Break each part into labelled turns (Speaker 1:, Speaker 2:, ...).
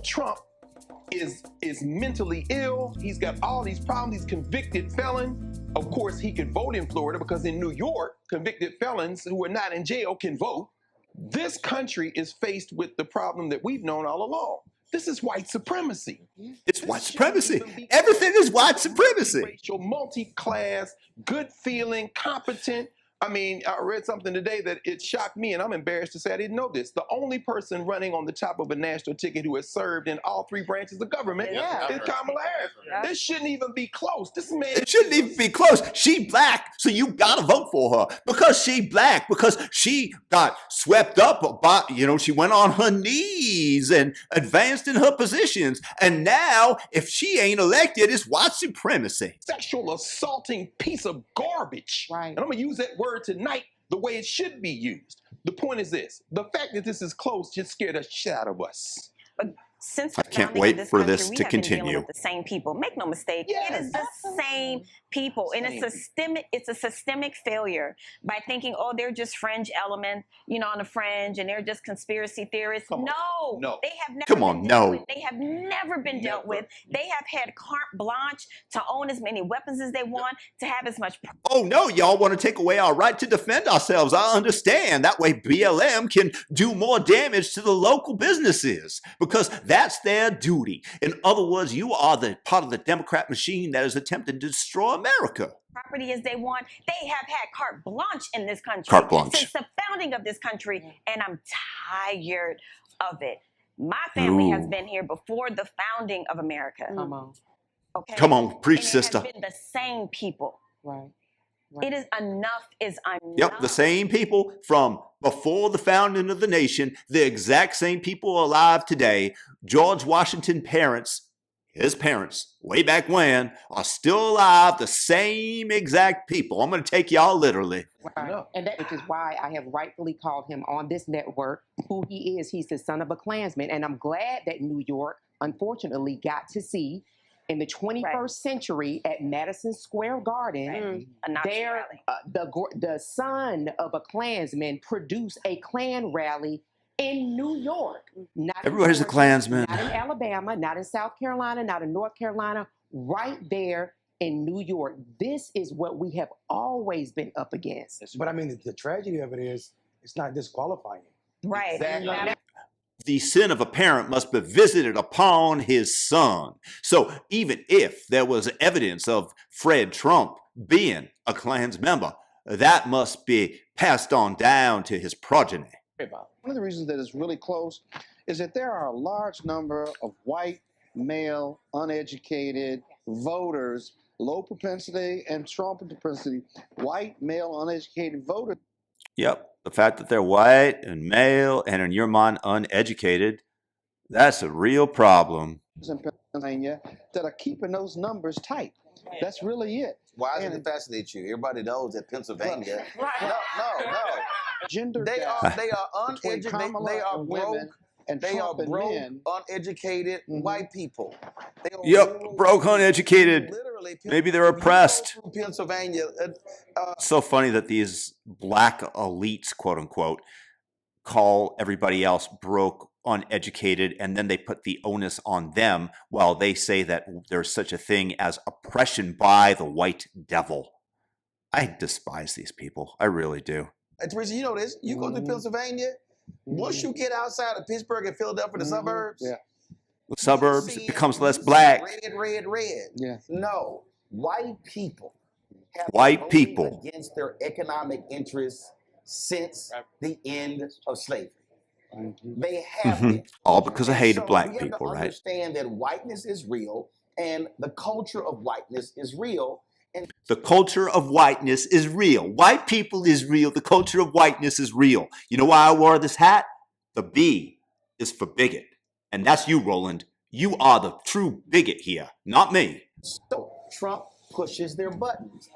Speaker 1: Donald Trump is mentally ill. He's got all these problems. He's convicted felon. Of course, he could vote in Florida because in New York, convicted felons who are not in jail can vote. This country is faced with the problem that we've known all along. This is white supremacy.
Speaker 2: It's white supremacy. Everything is white supremacy.
Speaker 1: Racial, multi-class, good feeling, competent. I mean, I read something today that it shocked me, and I'm embarrassed to say I didn't know this. The only person running on the top of a national ticket who has served in all three branches of government is Kamala Harris. This shouldn't even be close. This man.
Speaker 2: It shouldn't even be close. She black, so you gotta vote for her because she black, because she got swept up by, she went on her knees and advanced in her positions. And now, if she ain't elected, it's white supremacy.
Speaker 1: Sexual assaulting piece of garbage.
Speaker 3: Right.
Speaker 1: And I'm gonna use that word tonight the way it should be used. The point is this: the fact that this is close just scared the shit out of us.
Speaker 4: But since
Speaker 2: I can't wait for this to continue.
Speaker 4: With the same people. Make no mistake, it is the same people, and it's a systemic failure by thinking, oh, they're just fringe elements, on the fringe, and they're just conspiracy theorists. No, they have never. They have never been dealt with. They have had carte blanche to own as many weapons as they want, to have as much.
Speaker 2: Oh no, y'all want to take away our right to defend ourselves. I understand. That way BLM can do more damage to the local businesses because that's their duty. In other words, you are the part of the Democrat machine that is attempting to destroy America.
Speaker 4: Property as they want. They have had carte blanche in this country since the founding of this country, and I'm tired of it. My family has been here before the founding of America.
Speaker 3: Come on.
Speaker 4: Okay.
Speaker 2: Come on, preach,
Speaker 4: and
Speaker 2: sister.
Speaker 4: It has been the same people.
Speaker 3: Right.
Speaker 4: It is enough is enough.
Speaker 2: Yep, the same people from before the founding of the nation, the exact same people alive today. George Washington's parents, his parents, way back when, are still alive, the same exact people. I'm going to take y'all literally.
Speaker 3: Right. And that is why I have rightfully called him on this network who he is. He's the son of a Klansman. And I'm glad that New York, unfortunately, got to see in the 21st century at Madison Square Garden, the son of a Klansman produced a Klan rally in New York.
Speaker 2: Everybody's a Klansman.
Speaker 3: Not in Alabama, not in South Carolina, not in North Carolina, right there in New York. This is what we have always been up against.
Speaker 5: But I mean, the tragedy of it is, it's not disqualifying.
Speaker 4: Right.
Speaker 1: Exactly.
Speaker 2: The sin of a parent must be visited upon his son. So even if there was evidence of Fred Trump being a Klan's member, that must be passed on down to his progeny.
Speaker 6: One of the reasons that it's really close is that there are a large number of white, male, uneducated voters, low propensity and strong propensity, white, male, uneducated voters.
Speaker 2: Yep. The fact that they're white and male and in your mind uneducated, that's a real problem.
Speaker 6: In Pennsylvania that are keeping those numbers tight. That's really it.
Speaker 7: Why does it fascinate you? Everybody knows that Pennsylvania.
Speaker 6: No. Gender.
Speaker 7: They are uneducated. They are broke.
Speaker 6: And
Speaker 7: they are broke, uneducated white people.
Speaker 2: Broke, uneducated. Maybe they're oppressed.
Speaker 7: Pennsylvania.
Speaker 2: It's so funny that these black elites, quote unquote, call everybody else broke, uneducated, and then they put the onus on them while they say that there's such a thing as oppression by the white devil. I despise these people. I really do.
Speaker 7: Teresa, you know this. You go to Pennsylvania. Once you get outside of Pittsburgh and Philadelphia, the suburbs,
Speaker 2: it becomes less black.
Speaker 7: Red.
Speaker 6: Yeah.
Speaker 7: No, white people have against their economic interests since the end of slavery. They have been.
Speaker 2: All because of hate of black people, right?
Speaker 7: Understand that whiteness is real and the culture of whiteness is real. And
Speaker 2: the culture of whiteness is real. White people is real. The culture of whiteness is real. You know why I wore this hat? The B is for bigot. And that's you, Roland. You are the true bigot here, not me.
Speaker 7: So Trump pushes their buttons.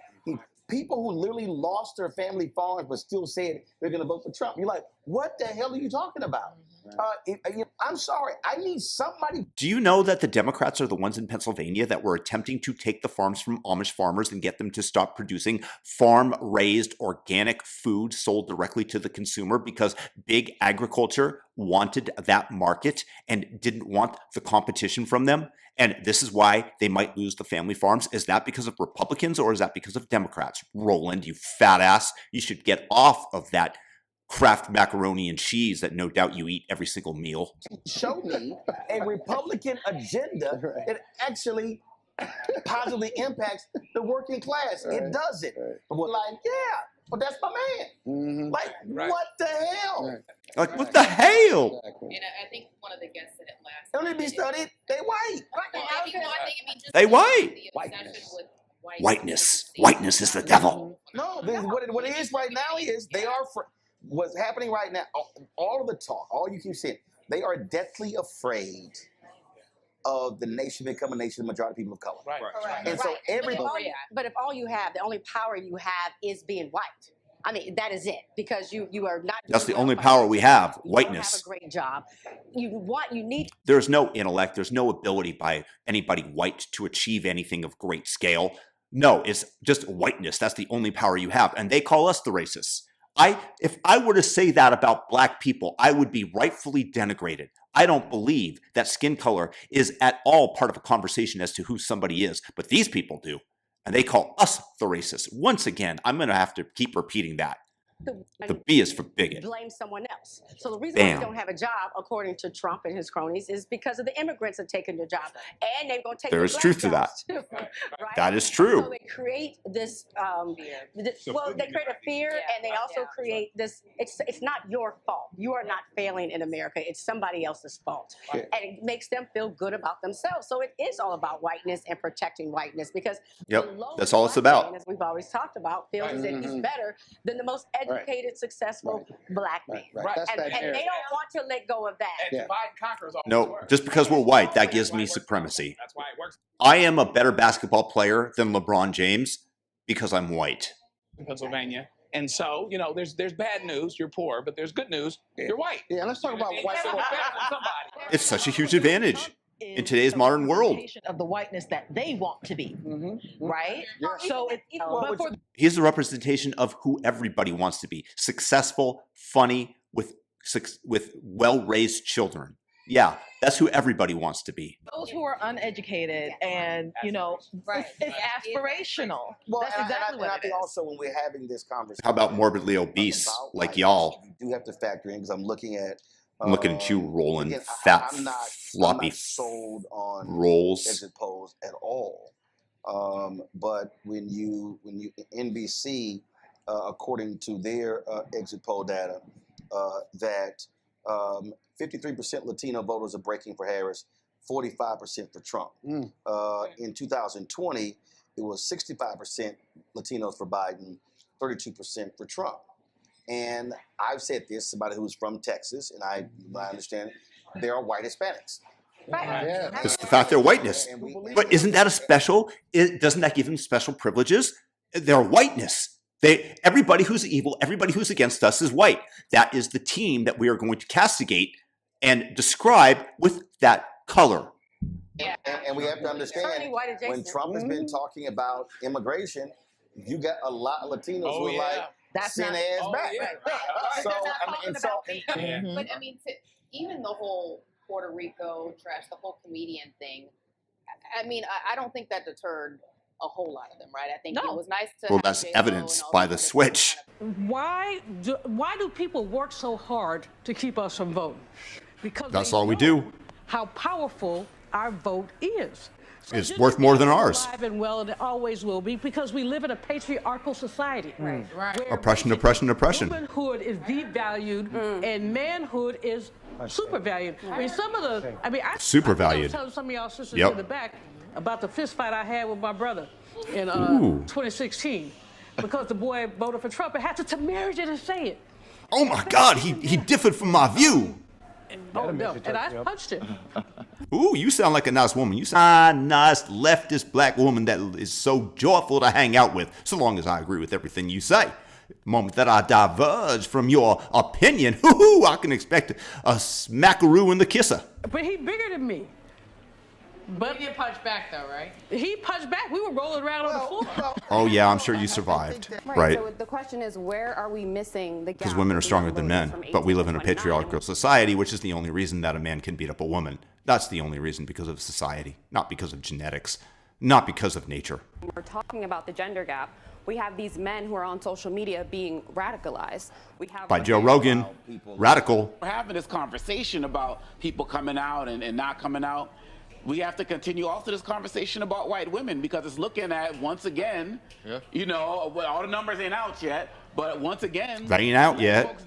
Speaker 7: People who literally lost their family farms but still said they're going to vote for Trump. You're like, what the hell are you talking about? I'm sorry. I need somebody.
Speaker 2: Do you know that the Democrats are the ones in Pennsylvania that were attempting to take the farms from Amish farmers and get them to stop producing farm-raised organic food sold directly to the consumer because big agriculture wanted that market and didn't want the competition from them? And this is why they might lose the family farms. Is that because of Republicans or is that because of Democrats? Roland, you fat ass, you should get off of that Kraft macaroni and cheese that no doubt you eat every single meal.
Speaker 7: Show me a Republican agenda that actually positively impacts the working class. It doesn't. But we're like, yeah, but that's my man. Like, what the hell?
Speaker 2: Like, what the hell?
Speaker 8: And I think one of the guests said it last.
Speaker 7: Don't need to be studied. They white.
Speaker 2: They white.
Speaker 8: Whiteness.
Speaker 2: Whiteness. Whiteness is the devil.
Speaker 7: No, what it is right now is they are what's happening right now. All of the talk, all you keep saying, they are deathly afraid of the nation becoming a nation of majority people of color.
Speaker 9: Right.
Speaker 7: And so everybody.
Speaker 10: But if all you have, the only power you have is being white. I mean, that is it, because you are not.
Speaker 2: That's the only power we have,
Speaker 10: you
Speaker 2: whiteness.
Speaker 10: Don't have a great job. You need.
Speaker 2: There's no intellect. There's no ability by anybody white to achieve anything of great scale. No, it's just whiteness. That's the only power you have. And they call us the racists. If I were to say that about black people, I would be rightfully denigrated. I don't believe that skin color is at all part of a conversation as to who somebody is, but these people do. And they call us the racists. Once again, I'm going to have to keep repeating that. The B is for bigot.
Speaker 10: Blame someone else. So the reason why we don't have a job, according to Trump and his cronies, is because of the immigrants are taking their job, and they're going to take.
Speaker 2: There is truth to that.
Speaker 10: Too, right?
Speaker 2: That is true.
Speaker 10: So they create this. Well, they create a fear, and they also create this. It's not your fault. You are not failing in America. It's somebody else's fault, and it makes them feel good about themselves. So it is all about whiteness and protecting whiteness, because
Speaker 2: that's all it's about.
Speaker 10: Man, as we've always talked about, feels as if he's better than the most educated, successful black man. And they don't want to let go of that.
Speaker 9: And divide and conquer is all.
Speaker 2: No, just because we're white, that gives me supremacy.
Speaker 9: That's why it works.
Speaker 2: I am a better basketball player than LeBron James because I'm white.
Speaker 9: In Pennsylvania. And so, there's bad news, you're poor, but there's good news, you're white.
Speaker 6: Yeah, let's talk about white
Speaker 9: folks.
Speaker 2: It's such a huge advantage in today's modern world.
Speaker 11: Of the whiteness that they want to be, right?
Speaker 6: Yeah.
Speaker 11: So,
Speaker 2: He's the representation of who everybody wants to be: successful, funny, with well-raised children. Yeah, that's who everybody wants to be.
Speaker 11: Those who are uneducated and it's aspirational.
Speaker 7: Well,
Speaker 11: that's exactly what
Speaker 7: I
Speaker 11: it
Speaker 7: think
Speaker 11: is.
Speaker 7: also when we're having this conversation.
Speaker 2: How about morbidly obese like y'all?
Speaker 7: You do have to factor in, because I'm looking at.
Speaker 2: I'm looking at you, Roland.
Speaker 7: Again,
Speaker 2: Fat,
Speaker 7: I'm not
Speaker 2: floppy
Speaker 7: sold on
Speaker 2: rolls.
Speaker 7: exit polls at all. But when you NBC, according to their exit poll data, that 53% Latino voters are breaking for Harris, 45% for Trump. In 2020, it was 65% Latinos for Biden, 32% for Trump. And I've said this, somebody who's from Texas, and I understand there are white Hispanics.
Speaker 2: It's the fact they're whiteness. But isn't that a special? Doesn't that give them special privileges? Their whiteness. Everybody who's evil, everybody who's against us is white. That is the team that we are going to castigate and describe with that color.
Speaker 7: And we have to understand, when Trump has been talking about immigration, you got a lot of Latinos who are like, send ass back. So,
Speaker 8: But I mean, even the whole Puerto Rico trash, the whole comedian thing, I mean, I don't think that deterred a whole lot of them, right? I think it was nice to.
Speaker 2: Well, that's evidenced by the switch.
Speaker 12: Why do people work so hard to keep us from voting? Because
Speaker 2: that's all we do.
Speaker 12: How powerful our vote is. So
Speaker 2: it's worth more than ours.
Speaker 12: Alive and well, and it always will be, because we live in a patriarchal society. Right.
Speaker 2: Oppression, oppression, oppression.
Speaker 12: Womanhood is devalued, and manhood is supervalued. I mean, I
Speaker 2: supervalued.
Speaker 12: was telling some of y'all sisters in the back about the fist fight I had with my brother in 2016, because the boy voted for Trump and had to marry it and say it.
Speaker 2: Oh my God, he differed from my view.
Speaker 12: Oh no, and I punched him.
Speaker 2: Ooh, you sound like a nice woman. You sound a nice leftist black woman that is so joyful to hang out with, so long as I agree with everything you say. moment that I diverge from your opinion, I can expect a smackaroo in the kisser.
Speaker 12: But he bigger than me.
Speaker 8: But he didn't punch back though, right?
Speaker 12: He punched back. We were rolling around on the floor.
Speaker 2: Oh yeah, I'm sure you survived, right?
Speaker 13: So the question is, where are we missing the gap?
Speaker 2: Because women are stronger than men, but we live in a patriarchal society, which is the only reason that a man can beat up a woman. That's the only reason, because of society, not because of genetics, not because of nature.
Speaker 13: We're talking about the gender gap. We have these men who are on social media being radicalized. We have
Speaker 2: by Joe Rogan, radical.
Speaker 9: We're having this conversation about people coming out and not coming out. We have to continue also this conversation about white women, because it's looking at, once again, you know, all the numbers ain't out yet, but once again,
Speaker 2: they ain't out yet.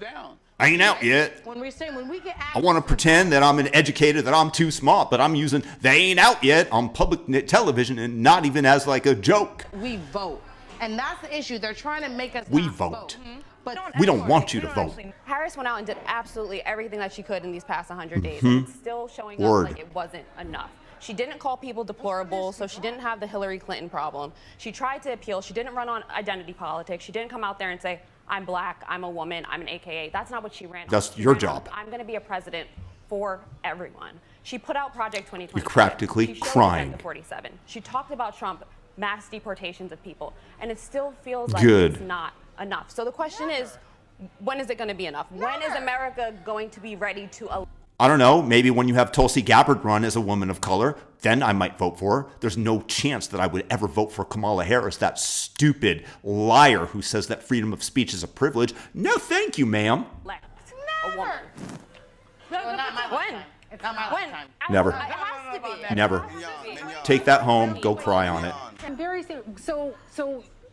Speaker 2: Ain't out yet.
Speaker 10: When we get
Speaker 2: I want to pretend that I'm an educator, that I'm too smart, but I'm using they ain't out yet on public television, and not even as like a joke.
Speaker 14: We vote. And that's the issue. They're trying to make us
Speaker 2: We
Speaker 14: not
Speaker 2: vote.
Speaker 14: But
Speaker 2: We don't want you to vote.
Speaker 13: Harris went out and did absolutely everything that she could in these past 100 days.
Speaker 2: Mhm.
Speaker 13: And it's still showing
Speaker 2: Word.
Speaker 13: up like it wasn't enough. She didn't call people deplorable, so she didn't have the Hillary Clinton problem. She tried to appeal. She didn't run on identity politics. She didn't come out there and say, I'm black, I'm a woman, I'm an AKA. That's not what she ran on.
Speaker 2: That's
Speaker 13: She
Speaker 2: your
Speaker 13: ran on,
Speaker 2: job.
Speaker 13: I'm going to be a president for everyone. She put out Project 2020.
Speaker 2: You're practically
Speaker 13: She showed
Speaker 2: crying.
Speaker 13: Agenda 47. She talked about Trump, mass deportations of people, and it still feels like
Speaker 2: Good.
Speaker 13: it's not enough. So the question is, when is it going to be enough? When is America going to be ready to
Speaker 2: I don't know, maybe when you have Tulsi Gabbard run as a woman of color, then I might vote for her. There's no chance that I would ever vote for Kamala Harris, that stupid liar who says that freedom of speech is a privilege. No, thank you, ma'am.
Speaker 13: a woman?
Speaker 14: Well, not my lifetime. It's not my lifetime.
Speaker 2: Never.
Speaker 13: It has to be.
Speaker 2: Never. Take that home, go cry on it.
Speaker 15: I'm very so.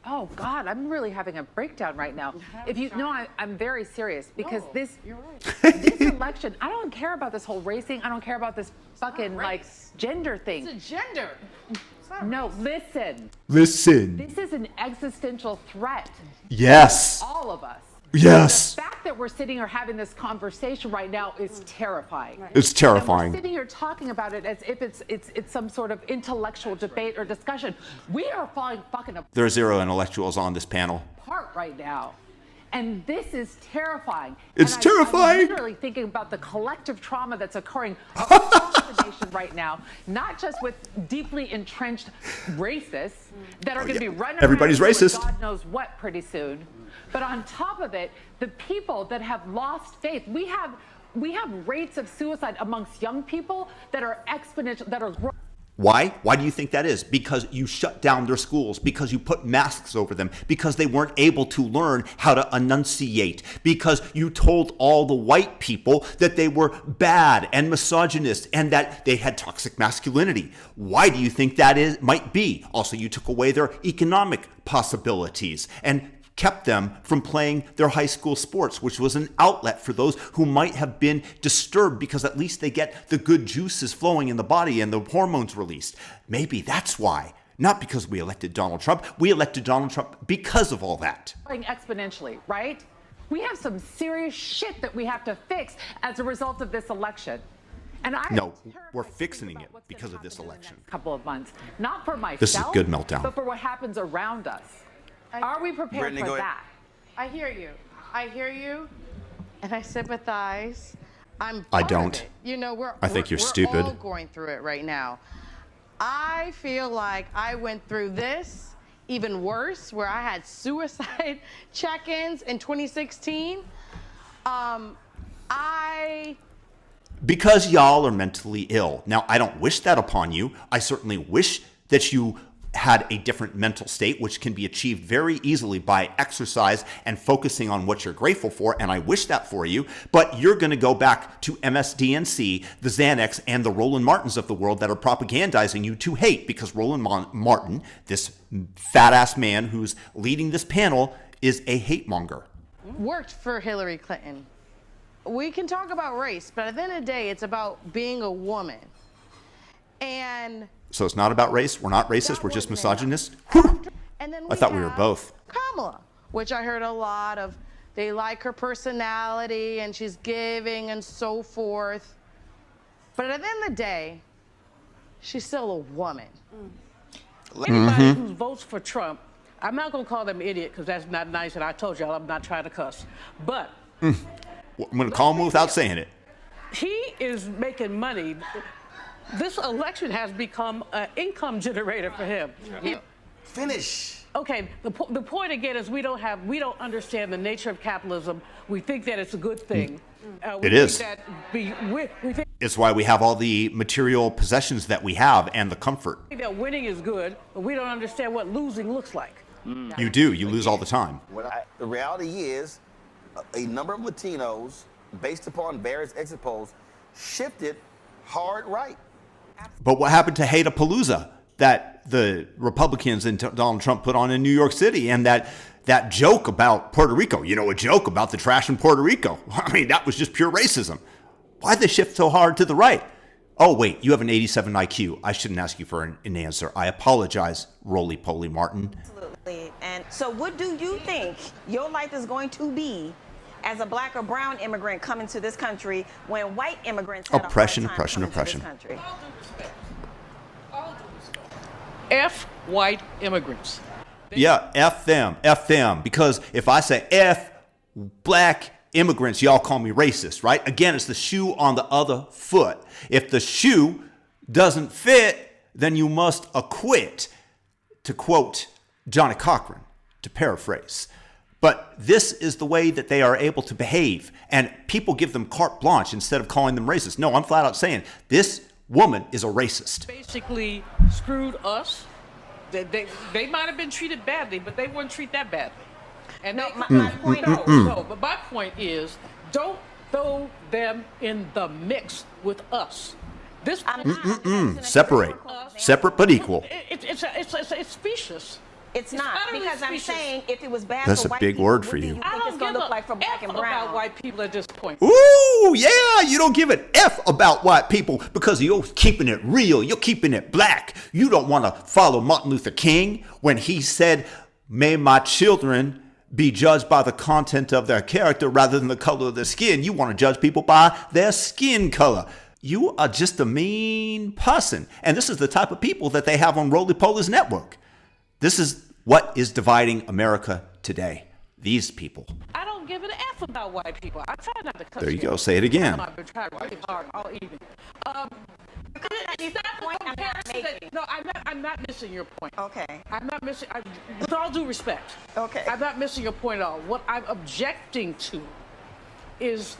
Speaker 15: Oh God, I'm really having a breakdown right now. If you know, I'm very serious because this election, I don't care about this whole race thing. I don't care about this fucking like gender thing.
Speaker 14: It's a gender.
Speaker 15: No, listen.
Speaker 2: Listen.
Speaker 15: This is an existential threat.
Speaker 2: Yes.
Speaker 15: All of us.
Speaker 2: Yes.
Speaker 15: The fact that we're sitting here having this conversation right now is terrifying.
Speaker 2: It's terrifying.
Speaker 15: And we're sitting here talking about it as if it's some sort of intellectual debate or discussion. We are falling fucking
Speaker 2: There are zero intellectuals on this panel.
Speaker 15: apart right now. And this is terrifying.
Speaker 2: It's
Speaker 15: And I'm
Speaker 2: terrifying.
Speaker 15: literally thinking about the collective trauma that's occurring across the nation right now, not just with deeply entrenched racists that are going to be running
Speaker 2: Everybody's
Speaker 15: around doing
Speaker 2: racist.
Speaker 15: God knows what pretty soon. But on top of it, the people that have lost faith, we have rates of suicide amongst young people that are exponential, that are growing.
Speaker 2: Why? Why do you think that is? Because you shut down their schools, because you put masks over them, because they weren't able to learn how to enunciate, because you told all the white people that they were bad and misogynist and that they had toxic masculinity. Why do you think that might be? Also, you took away their economic possibilities and kept them from playing their high school sports, which was an outlet for those who might have been disturbed, because at least they get the good juices flowing in the body and the hormones released. Maybe that's why. Not because we elected Donald Trump. We elected Donald Trump because of all that.
Speaker 15: Exponentially, right? We have some serious shit that we have to fix as a result of this election. And
Speaker 2: No, we're fixing it because of this election.
Speaker 15: Couple of months, not for myself,
Speaker 2: This is good meltdown.
Speaker 15: but for what happens around us. Are we prepared
Speaker 2: Brittany,
Speaker 15: for
Speaker 2: go ahead.
Speaker 15: that?
Speaker 14: I hear you, and I sympathize. I'm.
Speaker 2: I
Speaker 14: part of
Speaker 2: don't.
Speaker 14: it. You know,
Speaker 2: I think you're
Speaker 14: we're
Speaker 2: stupid.
Speaker 14: all going through it right now. I feel like I went through this even worse, where I had suicide check-ins in 2016.
Speaker 2: Because y'all are mentally ill. Now, I don't wish that upon you. I certainly wish that you had a different mental state, which can be achieved very easily by exercise and focusing on what you're grateful for, and I wish that for you. But you're going to go back to MSDNC, the Xanax, and the Roland Martins of the world that are propagandizing you to hate, because Roland Martin, this fat-ass man who's leading this panel, is a hate monger.
Speaker 14: Worked for Hillary Clinton. We can talk about race, but at the end of the day, it's about being a woman. And
Speaker 2: So it's not about race. We're not racist. We're just misogynist.
Speaker 14: and then
Speaker 2: I thought we were both.
Speaker 14: Kamala, which I heard a lot of. They like her personality and she's giving and so forth. But at the end of the day, she's still a woman.
Speaker 12: Anybody who votes for Trump I'm not going to call them idiot because that's not nice, and I told y'all I'm not trying to cuss. But
Speaker 2: I'm going to call him without saying it.
Speaker 12: he is making money. This election has become an income generator for him.
Speaker 7: Finish.
Speaker 12: Okay, the point again is we don't understand the nature of capitalism. We think that it's a good thing.
Speaker 2: It is.
Speaker 12: We think
Speaker 2: It's why we have all the material possessions that we have and the comfort.
Speaker 12: that winning is good, but we don't understand what losing looks like.
Speaker 2: You do. You lose all the time.
Speaker 7: The reality is, a number of Latinos, based upon various exit polls, shifted hard right.
Speaker 2: But what happened to Hater-Palooza that the Republicans and Donald Trump put on in New York City, and that joke about Puerto Rico, a joke about the trash in Puerto Rico. I mean, that was just pure racism. Why'd they shift so hard to the right? Oh, wait, you have an 87 IQ. I shouldn't ask you for an answer. I apologize, Roly-Poly Martin.
Speaker 4: Absolutely. And so what do you think your life is going to be as a black or brown immigrant coming to this country when white immigrants had
Speaker 2: Oppression,
Speaker 4: a hard time
Speaker 2: oppression,
Speaker 4: coming to
Speaker 2: oppression.
Speaker 4: this country?
Speaker 12: F white immigrants.
Speaker 2: Yeah, F them. Because if I say F black immigrants, y'all call me racist, right? Again, it's the shoe on the other foot. If the shoe doesn't fit, then you must acquit, to quote Johnny Cochran, to paraphrase. But this is the way that they are able to behave, and people give them carte blanche instead of calling them racist. No, I'm flat out saying this woman is a racist.
Speaker 12: Basically screwed us. They might have been treated badly, but they weren't treated that badly. And my point is, don't throw them in the mix with us. This
Speaker 2: Separate but equal.
Speaker 12: It's specious.
Speaker 4: It's not, because I'm saying if it was bad
Speaker 2: That's
Speaker 4: for
Speaker 2: a
Speaker 4: white
Speaker 2: big
Speaker 4: people,
Speaker 2: word
Speaker 4: what
Speaker 2: for
Speaker 4: do
Speaker 2: you.
Speaker 4: think it's going to look like for black and brown?
Speaker 12: About white people at this point.
Speaker 2: Ooh, yeah, you don't give an F about white people because you're keeping it real. You're keeping it black. You don't want to follow Martin Luther King when he said, "May my children be judged by the content of their character rather than the color of their skin." You want to judge people by their skin color. You are just a mean person. And this is the type of people that they have on Roly-Poly's network. This is what is dividing America today. These people.
Speaker 12: I don't give an F about white people. I try not to cuss.
Speaker 2: There you go. Say it again.
Speaker 12: I've been trying really hard all evening. No, I'm not missing your point.
Speaker 4: Okay.
Speaker 12: I'm not missing. With all due respect.
Speaker 4: Okay.
Speaker 12: I'm not missing your point at all. What I'm objecting to is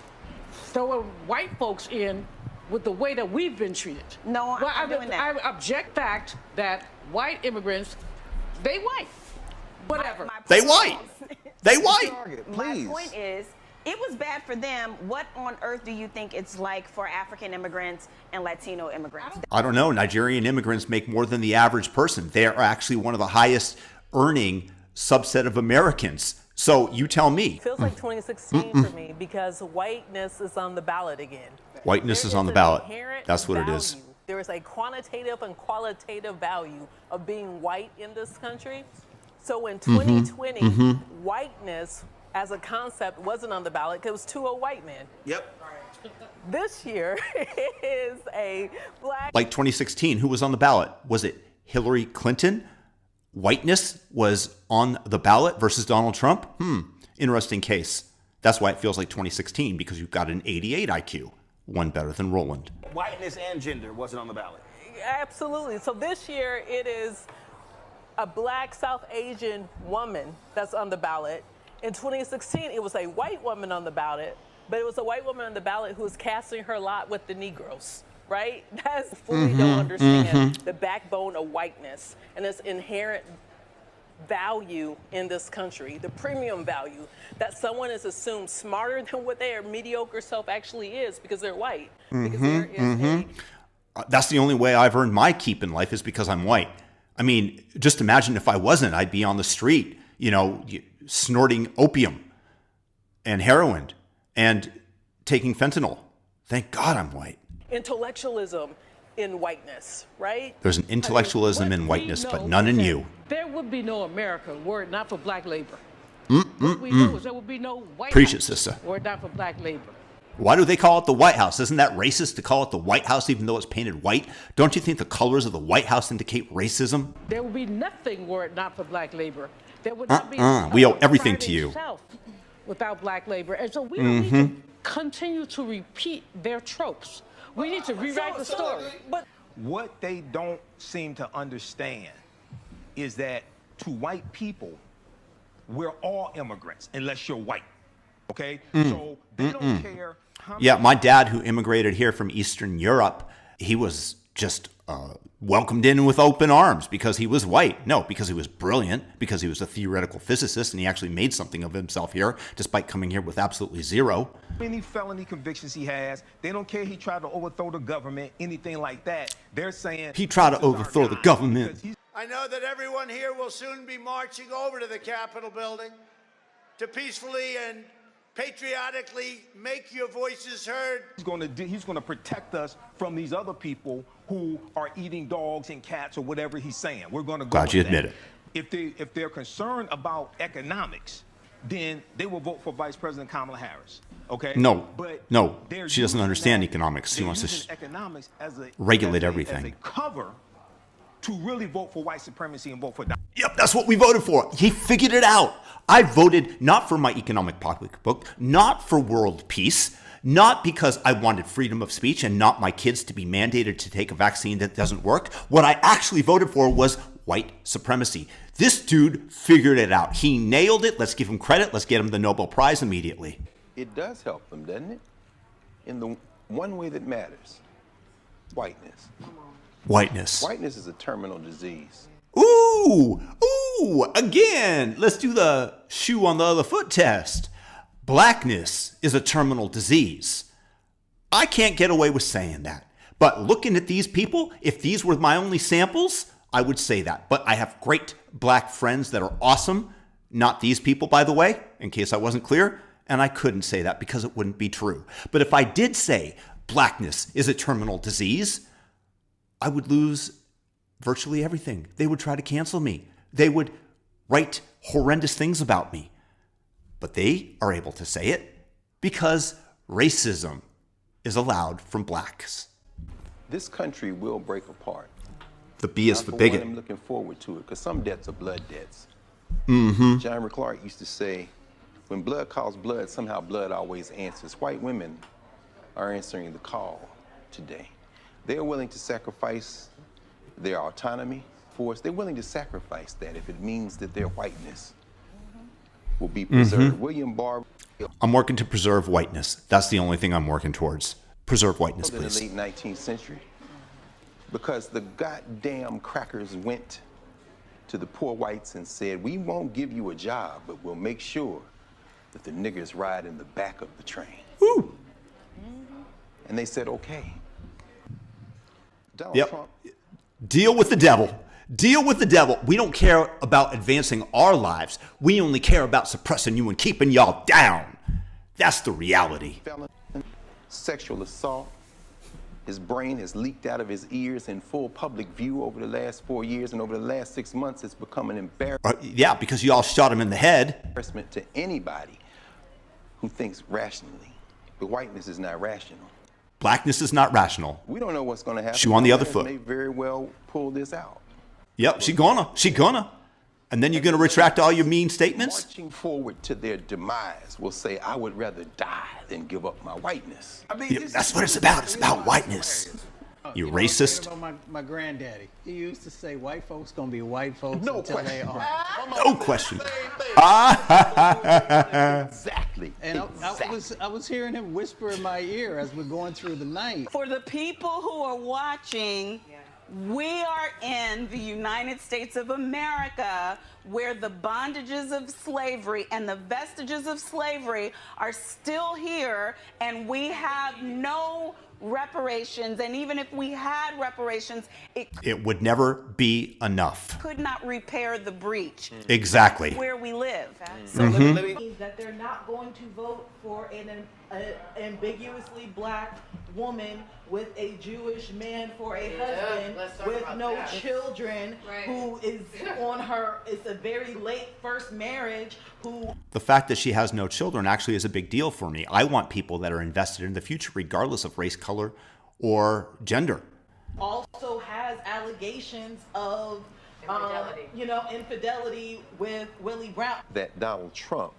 Speaker 12: throwing white folks in with the way that we've been treated.
Speaker 4: No, I'm doing that.
Speaker 12: I object the fact that white immigrants, they white. Whatever.
Speaker 2: They white. They white.
Speaker 4: My point is, it was bad for them. What on earth do you think it's like for African immigrants and Latino immigrants?
Speaker 2: I don't know. Nigerian immigrants make more than the average person. They are actually one of the highest earning subset of Americans. So you tell me.
Speaker 16: Feels like 2016 for me because whiteness is on the ballot again.
Speaker 2: Whiteness is on the ballot. That's what it is.
Speaker 16: There is a quantitative and qualitative value of being white in this country. So in 2020, whiteness as a concept wasn't on the ballot because it was two old white men.
Speaker 7: Yep.
Speaker 16: This year is a black.
Speaker 2: Like 2016, who was on the ballot? Was it Hillary Clinton? Whiteness was on the ballot versus Donald Trump? Interesting case. That's why it feels like 2016, because you've got an 88 IQ. One better than Roland.
Speaker 7: Whiteness and gender wasn't on the ballot.
Speaker 16: Absolutely. So this year it is a black South Asian woman that's on the ballot. In 2016, it was a white woman on the ballot, but it was a white woman on the ballot who was casting her lot with the Negroes, right? That's fully don't understand the backbone of whiteness and its inherent value in this country, the premium value that someone is assumed smarter than what their mediocre self actually is because they're white. Because there is
Speaker 2: That's the only way I've earned my keep in life is because I'm white. I mean, just imagine if I wasn't, I'd be on the street, snorting opium and heroin and taking fentanyl. Thank God I'm white.
Speaker 16: Intellectualism in whiteness, right?
Speaker 2: There's an intellectualism in whiteness, but none in you.
Speaker 12: There would be no America were it not for black labor. What we know is there would be no white
Speaker 2: Preach it,
Speaker 12: House
Speaker 2: sister.
Speaker 12: were it not for black labor.
Speaker 2: Why do they call it the White House? Isn't that racist to call it the White House even though it's painted white? Don't you think the colors of the White House indicate racism?
Speaker 12: There would be nothing were it not for black labor. There would not be
Speaker 2: We owe everything to you.
Speaker 12: Without black labor. And so we don't need to continue to repeat their tropes. We need to rewrite the story. But
Speaker 17: what they don't seem to understand is that to white people, we're all immigrants unless you're white. Okay? So they don't care how
Speaker 2: Yeah, my dad, who immigrated here from Eastern Europe, he was just welcomed in with open arms because he was white. No, because he was brilliant, because he was a theoretical physicist, and he actually made something of himself here, despite coming here with absolutely zero.
Speaker 17: many felony convictions he has. They don't care he tried to overthrow the government, anything like that. They're saying
Speaker 2: He tried to overthrow the government.
Speaker 18: I know that everyone here will soon be marching over to the Capitol building to peacefully and patriotically make your voices heard.
Speaker 17: He's going to protect us from these other people who are eating dogs and cats or whatever he's saying. We're going to go
Speaker 2: Glad you
Speaker 17: with
Speaker 2: admit
Speaker 17: that.
Speaker 2: it.
Speaker 17: If they're concerned about economics, then they will vote for Vice President Kamala Harris. Okay?
Speaker 2: No,
Speaker 17: but
Speaker 2: no, she doesn't understand economics. She wants to
Speaker 17: economics as a
Speaker 2: regulate
Speaker 17: as
Speaker 2: everything.
Speaker 17: a cover to really vote for white supremacy and vote for.
Speaker 2: Yep, that's what we voted for. He figured it out. I voted not for my economic pocketbook, not for world peace, not because I wanted freedom of speech and not my kids to be mandated to take a vaccine that doesn't work. What I actually voted for was white supremacy. This dude figured it out. He nailed it. Let's give him credit. Let's get him the Nobel Prize immediately.
Speaker 1: It does help them, doesn't it? In the one way that matters, whiteness.
Speaker 2: Whiteness.
Speaker 1: Whiteness is a terminal disease.
Speaker 2: Ooh, again, let's do the shoe on the other foot test. Blackness is a terminal disease. I can't get away with saying that. But looking at these people, if these were my only samples, I would say that. But I have great black friends that are awesome. Not these people, by the way, in case I wasn't clear. And I couldn't say that because it wouldn't be true. But if I did say blackness is a terminal disease, I would lose virtually everything. They would try to cancel me. They would write horrendous things about me. But they are able to say it because racism is allowed from blacks.
Speaker 1: This country will break apart.
Speaker 2: The B is for
Speaker 1: one,
Speaker 2: bigot.
Speaker 1: I'm looking forward to it because some debts are blood debts.
Speaker 2: Mm-hmm.
Speaker 1: Clark used to say, when blood calls blood, somehow blood always answers. White women are answering the call today. They're willing to sacrifice their autonomy for us. They're willing to sacrifice that if it means that their whiteness will be preserved. William Barber.
Speaker 2: I'm working to preserve whiteness. That's the only thing I'm working towards. Preserve whiteness,
Speaker 1: In the
Speaker 2: please.
Speaker 1: late 19th century, because the goddamn crackers went to the poor whites and said, we won't give you a job, but we'll make sure that the niggers ride in the back of the train.
Speaker 2: Woo.
Speaker 1: And they said, okay. Donald
Speaker 2: Yep.
Speaker 1: Trump.
Speaker 2: Deal with the devil. Deal with the devil. We don't care about advancing our lives. We only care about suppressing you and keeping y'all down. That's the reality.
Speaker 1: Felon, sexual assault. His brain has leaked out of his ears in full public view over the last 4 years, and over the last 6 months, it's become an
Speaker 2: Yeah, because y'all shot him in the head.
Speaker 1: embarrassment to anybody who thinks rationally. But whiteness is not rational.
Speaker 2: Blackness is not rational.
Speaker 1: We don't know what's going to happen.
Speaker 2: Shoe on the other
Speaker 1: Congress
Speaker 2: foot.
Speaker 1: may very well pull this out.
Speaker 2: Yep, she gonna. And then you're gonna retract all your mean statements?
Speaker 1: Marching forward to their demise will say, I would rather die than give up my whiteness.
Speaker 2: Yeah, that's what it's about. It's about whiteness. You racist.
Speaker 19: About my granddaddy. He used to say white folks gonna be white folks
Speaker 1: No
Speaker 19: until they
Speaker 1: question.
Speaker 19: are.
Speaker 2: No question.
Speaker 1: Exactly.
Speaker 19: And I was hearing him whisper in my ear as we're going through the night.
Speaker 20: For the people who are watching, we are in the United States of America, where the bondages of slavery and the vestiges of slavery are still here, and we have no reparations. And even if we had reparations,
Speaker 2: It would never be enough.
Speaker 20: could not repair the breach.
Speaker 2: Exactly.
Speaker 20: Where we live.
Speaker 16: So
Speaker 2: Mhm.
Speaker 16: that means that they're not going to vote for an ambiguously black woman with a Jewish man for a husband with no children, who is on her, it's a very late first marriage,
Speaker 2: The fact that she has no children actually is a big deal for me. I want people that are invested in the future, regardless of race, color, or gender.
Speaker 16: Also has allegations of infidelity with Willie Brown.
Speaker 1: That Donald Trump,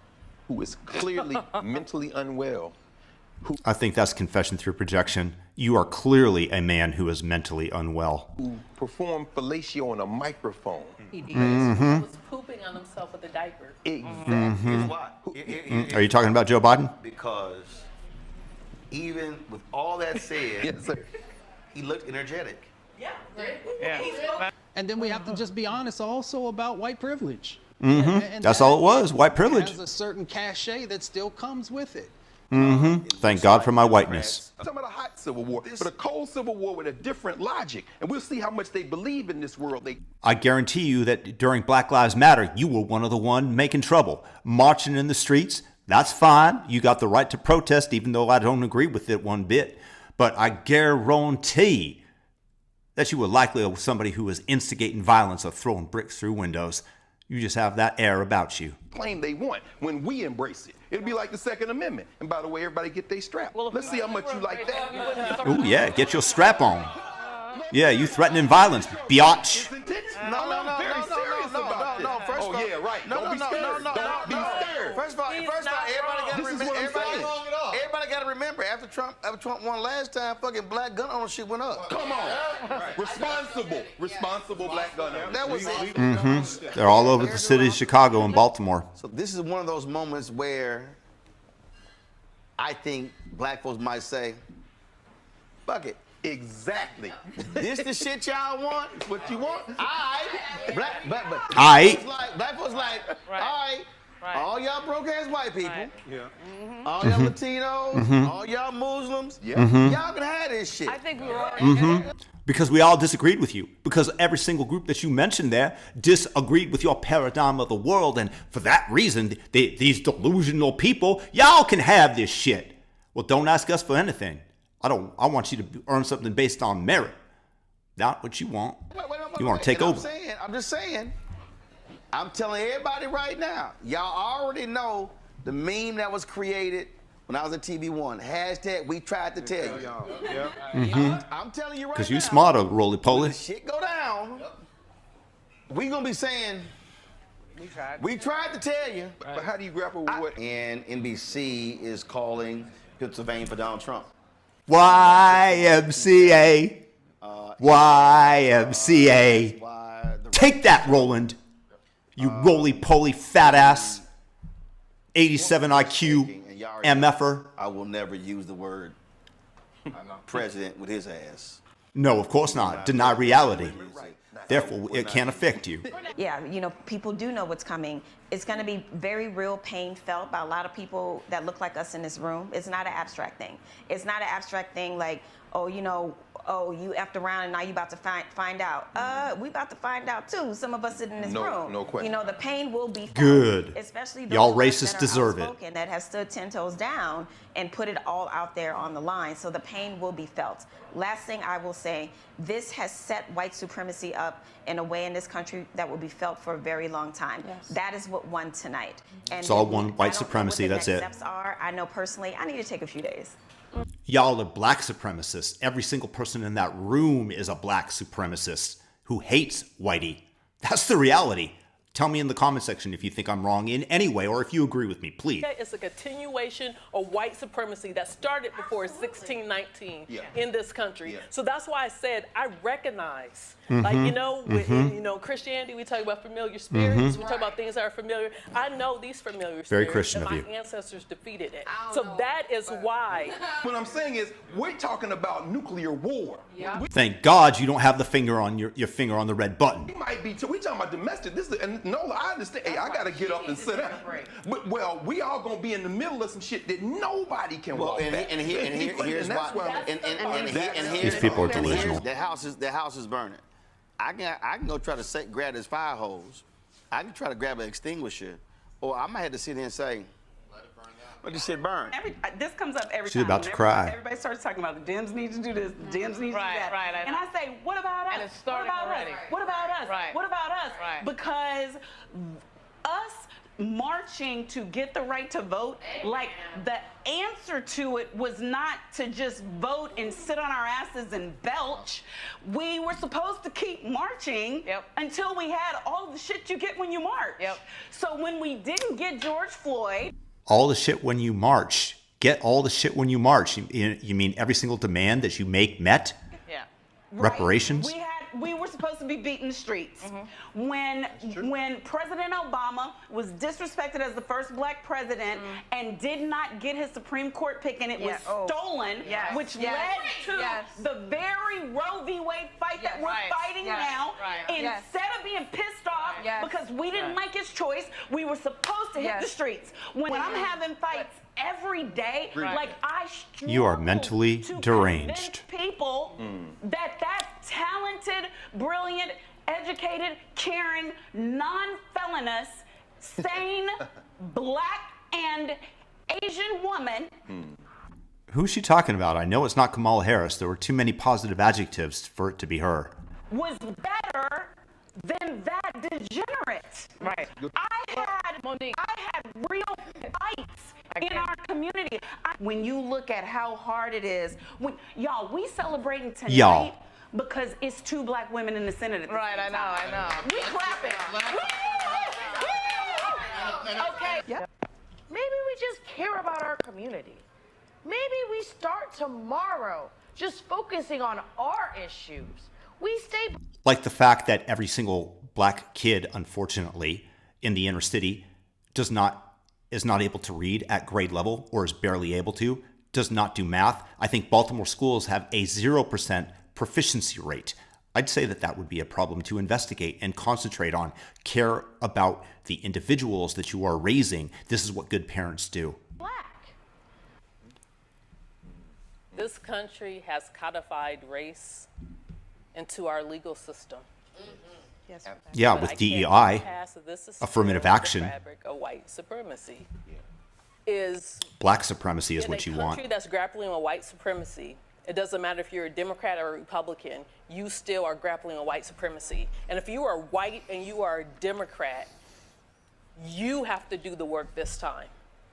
Speaker 1: who is clearly mentally unwell,
Speaker 2: I think that's confession through projection. You are clearly a man who is mentally unwell.
Speaker 1: who performed fellatio on a microphone.
Speaker 16: He
Speaker 2: Mhm.
Speaker 16: was pooping on himself with a diaper.
Speaker 1: Exactly.
Speaker 2: Mhm. Are you talking about Joe Biden?
Speaker 7: Because even with all that said,
Speaker 1: Yes, sir.
Speaker 7: he looked energetic.
Speaker 19: And then we have to just be honest also about white privilege.
Speaker 2: Mhm.
Speaker 19: And
Speaker 2: That's
Speaker 19: that
Speaker 2: all it was, white privilege.
Speaker 19: has a certain cachet that still comes with it.
Speaker 2: Mhm. Thank God for my whiteness.
Speaker 1: Some of the hot civil war, but a cold civil war with a different logic. And we'll see how much they believe in this world.
Speaker 2: I guarantee you that during Black Lives Matter, you were one of the one making trouble. Marching in the streets, that's fine. You got the right to protest, even though I don't agree with it one bit. But I guarantee that you were likely somebody who was instigating violence or throwing bricks through windows. You just have that air about you.
Speaker 1: Claim they want when we embrace it. It'll be like the Second Amendment. And by the way, everybody get their strap. Let's see how much you like that.
Speaker 2: Oh yeah, get your strap on. Yeah, you threatening violence, biatch.
Speaker 1: No, first of all, yeah, right. Don't be scared. Don't be scared.
Speaker 7: First of all, everybody got to remember, after Trump won last time, fucking black gun ownership went up.
Speaker 1: Come on. Responsible black gun owners.
Speaker 7: That was it.
Speaker 2: Mhm. They're all over the cities of Chicago and Baltimore.
Speaker 7: So this is one of those moments where I think black folks might say, fuck it.
Speaker 1: Exactly.
Speaker 7: This the shit y'all want?
Speaker 1: What you want?
Speaker 7: Black folks like, all y'all broke ass white people, all y'all Latinos, all y'all Muslims, y'all can have this shit.
Speaker 16: I think we were all
Speaker 2: Because we all disagreed with you. Because every single group that you mentioned there disagreed with your paradigm of the world. And for that reason, these delusional people, y'all can have this shit. Well, don't ask us for anything. I want you to earn something based on merit. Not what you want. You want to take over.
Speaker 7: I'm just saying, I'm telling everybody right now, y'all already know the meme that was created when I was at TV1. Hashtag we tried to tell you. I'm telling you right now.
Speaker 2: Because you smarter, roly-poly.
Speaker 7: Shit go down. We gonna be saying, we tried to tell you.
Speaker 1: But how do you grapple with what?
Speaker 7: And NBC is calling Pennsylvania for Donald Trump.
Speaker 2: YMCA. YMCA. Take that, Roland. You roly-poly fat ass. 87 IQ MFer.
Speaker 7: I will never use the word president with his ass.
Speaker 2: No, of course not. Deny reality. Therefore, it can't affect you.
Speaker 4: Yeah, people do know what's coming. It's going to be very real pain felt by a lot of people that look like us in this room. It's not an abstract thing. It's not an abstract thing like, you effed around and now you about to find out. We about to find out too. Some of us sitting in this room.
Speaker 1: No question.
Speaker 4: The pain will be felt.
Speaker 2: Good.
Speaker 4: Especially
Speaker 2: y'all
Speaker 4: those
Speaker 2: racists
Speaker 4: that are
Speaker 2: deserve it.
Speaker 4: outspoken, that have stood 10 toes down and put it all out there on the line. So the pain will be felt. Last thing I will say, this has set white supremacy up in a way in this country that will be felt for a very long time. Yes. That is what won tonight. And
Speaker 2: It's all one white supremacy, that's it.
Speaker 4: Steps are. I know personally, I need to take a few days.
Speaker 2: Y'all are black supremacists. Every single person in that room is a black supremacist who hates whitey. That's the reality. Tell me in the comment section if you think I'm wrong in any way or if you agree with me, please.
Speaker 16: It's a continuation of white supremacy that started before 1619 in this country. So that's why I said I recognize, with Christianity, we talk about familiar spirits, we talk about things that are familiar. I know these familiar spirits.
Speaker 2: Very Christian
Speaker 16: and
Speaker 2: of you.
Speaker 16: my ancestors defeated it. So that is why.
Speaker 1: What I'm saying is, we're talking about nuclear war.
Speaker 2: Thank God you don't have the finger on your finger on the red button.
Speaker 1: We might be too. We talking about domestic. No, I understand. Hey, I gotta get up and sit down. But we all gonna be in the middle of some shit that nobody can walk back.
Speaker 7: Here's why.
Speaker 2: These people are delusional.
Speaker 7: The house is burning. I can go try to grab this fire hose. I can try to grab an extinguisher, or I might have to sit here and say, let this shit burn.
Speaker 20: This comes up every time.
Speaker 2: She's about to cry.
Speaker 20: Everybody starts talking about the Dems need to do this, the Dems need to do that.
Speaker 16: Right.
Speaker 20: And I say, what about us?
Speaker 16: And it's starting already.
Speaker 20: What about us?
Speaker 16: Right.
Speaker 20: What about us?
Speaker 16: Right.
Speaker 20: Because us marching to get the right to vote, like the answer to it was not to just vote and sit on our asses and belch. We were supposed to keep marching until we had all the shit you get when you march. So when we didn't get George Floyd,
Speaker 2: All the shit when you march. Get all the shit when you march. You mean every single demand that you make met?
Speaker 20: Yeah.
Speaker 2: Reparations?
Speaker 20: We were supposed to be beating the streets. When President Obama was disrespected as the first black president and did not get his Supreme Court pick, and it was stolen, which led to the very Roe v. Wade fight that we're fighting now. Instead of being pissed off because we didn't like his choice, we were supposed to hit the streets. When I'm having fights every day, like I struggle
Speaker 2: You are mentally
Speaker 20: to
Speaker 2: deranged.
Speaker 20: convince people that talented, brilliant, educated, caring, non-felonious, sane, black and Asian woman.
Speaker 2: Who's she talking about? I know it's not Kamala Harris. There were too many positive adjectives for it to be her.
Speaker 20: Was better than that degenerate. Right. I had real fights in our community. When you look at how hard it is, y'all, we celebrating tonight.
Speaker 2: Y'all.
Speaker 20: Because it's 2 black women in the Senate at the same time.
Speaker 11: I know.
Speaker 20: We clapping.
Speaker 11: Okay. Maybe we just care about our community. Maybe we start tomorrow just focusing on our issues. We stay.
Speaker 2: Like the fact that every single black kid, unfortunately, in the inner city is not able to read at grade level, or is barely able to, does not do math. I think Baltimore schools have a 0% proficiency rate. I'd say that would be a problem to investigate and concentrate on. Care about the individuals that you are raising. This is what good parents do.
Speaker 16: This country has codified race into our legal system.
Speaker 20: Yes.
Speaker 2: Yeah,
Speaker 16: But
Speaker 2: with
Speaker 16: I can't
Speaker 2: DEI,
Speaker 16: pass this is
Speaker 2: affirmative
Speaker 16: still the
Speaker 2: action.
Speaker 16: fabric of white supremacy. Is
Speaker 2: Black supremacy is
Speaker 16: in
Speaker 2: what you
Speaker 16: a
Speaker 2: want.
Speaker 16: country that's grappling with white supremacy, it doesn't matter if you're a Democrat or a Republican, you still are grappling with white supremacy. And if you are white and you are a Democrat, you have to do the work this time.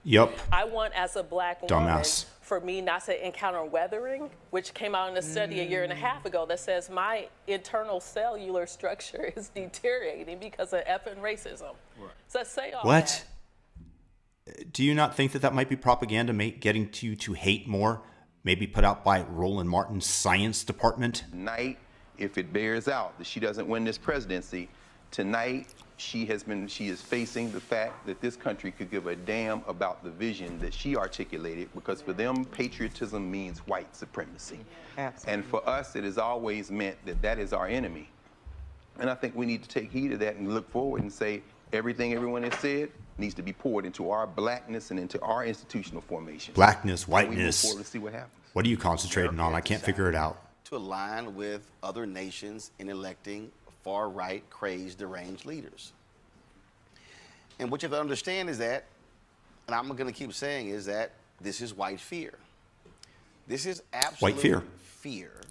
Speaker 2: Yep.
Speaker 16: I want, as a black
Speaker 2: Dumbass.
Speaker 16: woman, for me not to encounter weathering, which came out in a study a year and a half ago that says my internal cellular structure is deteriorating because of effing racism. So say all
Speaker 2: What? Do you not think that might be propaganda getting you to hate more? Maybe put out by Roland Martin's science department?
Speaker 1: Tonight, if it bears out that she doesn't win this presidency, tonight she is facing the fact that this country could give a damn about the vision that she articulated, because for them, patriotism means white supremacy. Absolutely. And for us, it has always meant that is our enemy. And I think we need to take heed of that and look forward and say everything everyone has said needs to be poured into our blackness and into our institutional formation.
Speaker 2: Blackness,
Speaker 1: And we move
Speaker 2: whiteness.
Speaker 1: forward to see what happens.
Speaker 2: What are you concentrating on? I can't figure it out.
Speaker 7: To align with other nations in electing far-right, crazed, deranged leaders. And what you have to understand is that, and I'm going to keep saying, is that this is white fear. This is absolute
Speaker 2: White fear.
Speaker 7: fear.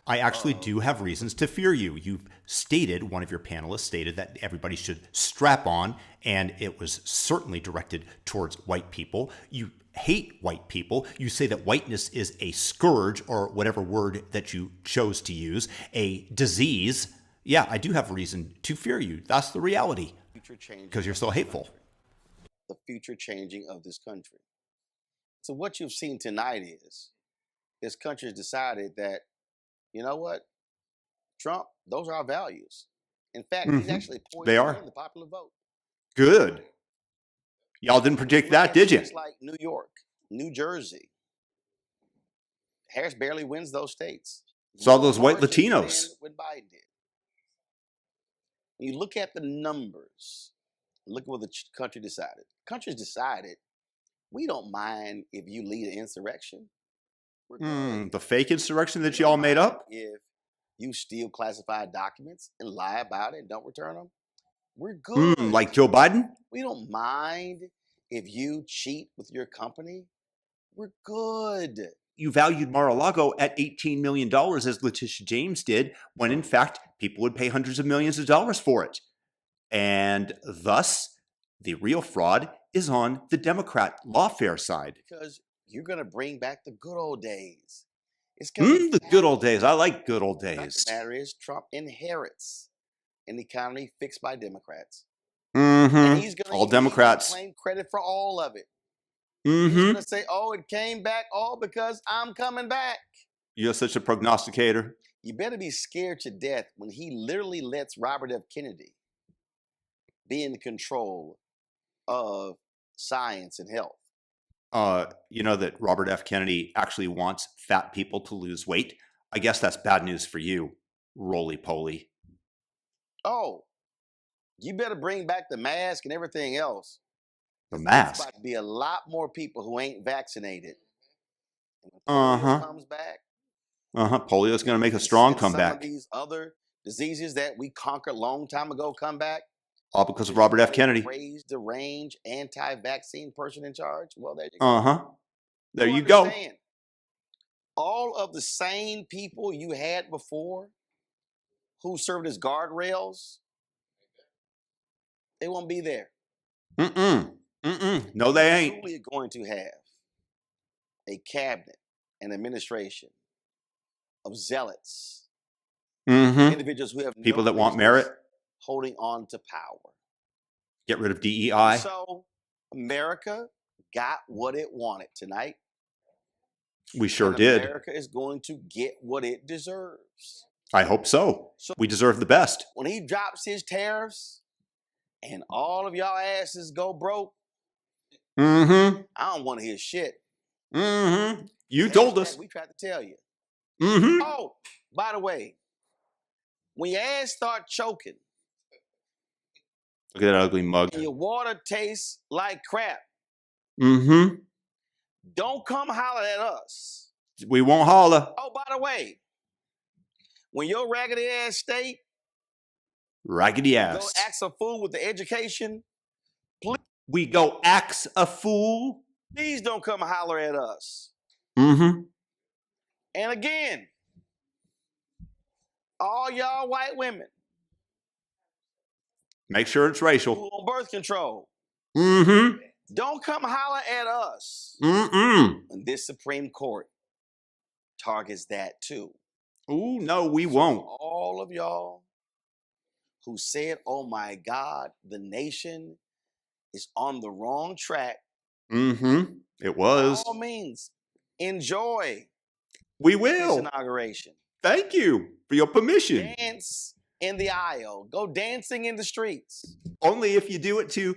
Speaker 2: I actually do have reasons to fear you. You've stated, one of your panelists stated that everybody should strap on, and it was certainly directed towards white people. You hate white people. You say that whiteness is a scourge, or whatever word that you chose to use, a disease. Yeah, I do have reason to fear you. That's the reality. Because you're so hateful.
Speaker 7: The future changing of this country. So what you've seen tonight is this country has decided that, you know what, Trump, those are our values. In fact, he's actually
Speaker 2: They are.
Speaker 7: in the popular vote.
Speaker 2: Good. Y'all didn't predict that, did you?
Speaker 7: States like New York, New Jersey. Harris barely wins those states.
Speaker 2: It's all those white
Speaker 7: Margin
Speaker 2: Latinos.
Speaker 7: than what Biden did. You look at the numbers, look at what the country decided. Country's decided, we don't mind if you lead an insurrection.
Speaker 2: The fake insurrection that y'all made up?
Speaker 7: If you steal classified documents and lie about it and don't return them, we're good.
Speaker 2: Like Joe Biden?
Speaker 7: We don't mind if you cheat with your company. We're good.
Speaker 2: You valued Mar-a-Lago at $18 million, as Letitia James did, when in fact people would pay hundreds of millions of dollars for it. And thus, The real fraud is on the Democrat lawfare side.
Speaker 7: Because you're going to bring back the good old days. It's gonna
Speaker 2: The good old days. I like good old
Speaker 7: The
Speaker 2: days.
Speaker 7: matter is, Trump inherits an economy fixed by Democrats. And he's gonna,
Speaker 2: All Democrats.
Speaker 7: Claim credit for all of it.
Speaker 2: Mm-hmm.
Speaker 7: He's going to say, oh, it came back all because I'm coming back.
Speaker 2: You're such a prognosticator.
Speaker 7: You better be scared to death when he literally lets Robert F. Kennedy be in control of science and health.
Speaker 2: You know that Robert F. Kennedy actually wants fat people to lose weight? I guess that's bad news for you, roly-poly.
Speaker 7: Oh, you better bring back the mask and everything else.
Speaker 2: The
Speaker 7: There's
Speaker 2: mask?
Speaker 7: about to be a lot more people who ain't vaccinated.
Speaker 2: Uh-huh.
Speaker 7: Comes back.
Speaker 2: Polio's going to make a strong
Speaker 7: Some
Speaker 2: comeback.
Speaker 7: of these other diseases that we conquered a long time ago come back.
Speaker 2: All because of Robert F. Kennedy.
Speaker 7: Raised the range anti-vaccine person in charge. Well, there you go.
Speaker 2: There you go.
Speaker 7: Understand, all of the same people you had before who served as guardrails, they won't be there.
Speaker 2: No, they ain't.
Speaker 7: We're truly going to have a cabinet and administration of zealots, individuals who have
Speaker 2: people
Speaker 7: no
Speaker 2: that want
Speaker 7: business
Speaker 2: merit.
Speaker 7: holding on to power.
Speaker 2: Get rid of DEI.
Speaker 7: So America got what it wanted tonight.
Speaker 2: We sure
Speaker 7: and
Speaker 2: did.
Speaker 7: America is going to get what it deserves.
Speaker 2: I hope so. We deserve the best.
Speaker 7: When he drops his tariffs and all of y'all asses go broke, I don't want to hear shit.
Speaker 2: You told us.
Speaker 7: We tried to tell you.
Speaker 2: Mm-hmm.
Speaker 7: Oh, by the way, when your ass start choking
Speaker 2: Look at that ugly mug.
Speaker 7: and your water tastes like crap,
Speaker 2: Mm-hmm.
Speaker 7: don't come holler at us.
Speaker 2: We won't holler.
Speaker 7: Oh, by the way, when your raggedy ass state
Speaker 2: Raggedy
Speaker 7: go
Speaker 2: ass.
Speaker 7: ask a fool with the education,
Speaker 2: We go axe a fool.
Speaker 7: please don't come holler at us.
Speaker 2: Mm-hmm.
Speaker 7: And again, all y'all white women
Speaker 2: Make sure it's
Speaker 7: who
Speaker 2: racial.
Speaker 7: on birth control,
Speaker 2: Mm-hmm.
Speaker 7: don't come holler at us.
Speaker 2: Mm-mm.
Speaker 7: And this Supreme Court targets that too.
Speaker 2: Ooh, no, we won't.
Speaker 7: All of y'all who said, oh my God, the nation is on the wrong track.
Speaker 2: Mm-hmm. It was.
Speaker 7: By all means, enjoy
Speaker 2: We
Speaker 7: this
Speaker 2: will.
Speaker 7: inauguration.
Speaker 2: Thank you for your permission.
Speaker 7: Dance in the aisle. Go dancing in the streets.
Speaker 2: Only if you do it to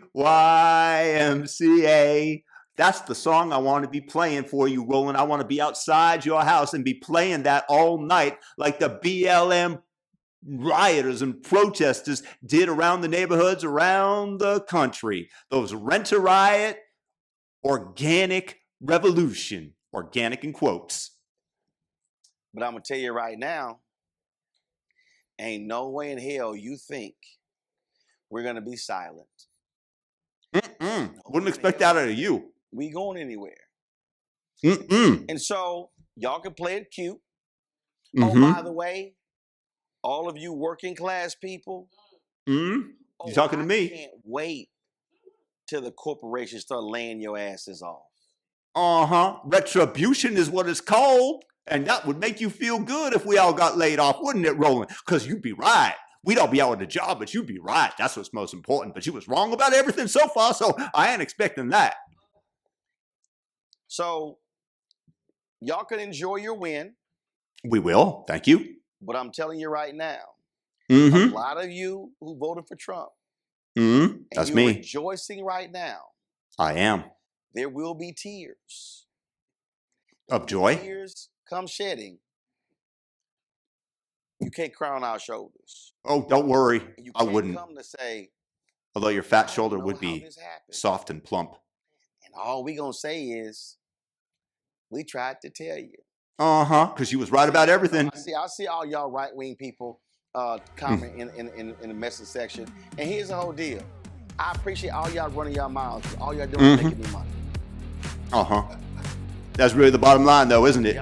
Speaker 2: YMCA. That's the song I want to be playing for you, Roland. I want to be outside your house and be playing that all night like the BLM rioters and protesters did around the neighborhoods around the country. Those rent-a-riot, organic revolution. Organic in quotes.
Speaker 7: But I'm going to tell you right now, ain't no way in hell you think we're going to be silent.
Speaker 2: Wouldn't expect that out of you.
Speaker 7: We going anywhere.
Speaker 2: Mm-mm.
Speaker 7: And so y'all can play it cute.
Speaker 2: Mhm.
Speaker 7: Oh, by the way, all of you working class people,
Speaker 2: You talking to
Speaker 7: I
Speaker 2: me?
Speaker 7: can't wait till the corporations start laying your asses off.
Speaker 2: Retribution is what it's called. And that would make you feel good if we all got laid off, wouldn't it, Roland? Because you'd be right. We'd all be out of the job, but you'd be right. That's what's most important. But you was wrong about everything so far, so I ain't expecting that.
Speaker 7: So y'all can enjoy your win,
Speaker 2: We will. Thank you.
Speaker 7: but I'm telling you right now,
Speaker 2: Mm-hmm.
Speaker 7: a lot of you who voted for Trump,
Speaker 2: Mm-hmm. That's
Speaker 7: and you're
Speaker 2: me.
Speaker 7: rejoicing right now,
Speaker 2: I am.
Speaker 7: there will be tears.
Speaker 2: Of joy?
Speaker 7: Tears come shedding. You can't cry on our shoulders.
Speaker 2: Oh, don't worry.
Speaker 7: You
Speaker 2: I
Speaker 7: can't
Speaker 2: wouldn't.
Speaker 7: come to say,
Speaker 2: Although your fat shoulder
Speaker 7: know
Speaker 2: would
Speaker 7: how
Speaker 2: be
Speaker 7: this happened.
Speaker 2: soft and plump.
Speaker 7: And all we gonna say is, we tried to tell you.
Speaker 2: Because you was right about everything.
Speaker 7: I see all y'all right-wing people comment in the message section. And here's the whole deal. I appreciate all y'all running y'all mouths. All y'all doing is making me money.
Speaker 2: That's really the bottom line, though, isn't it?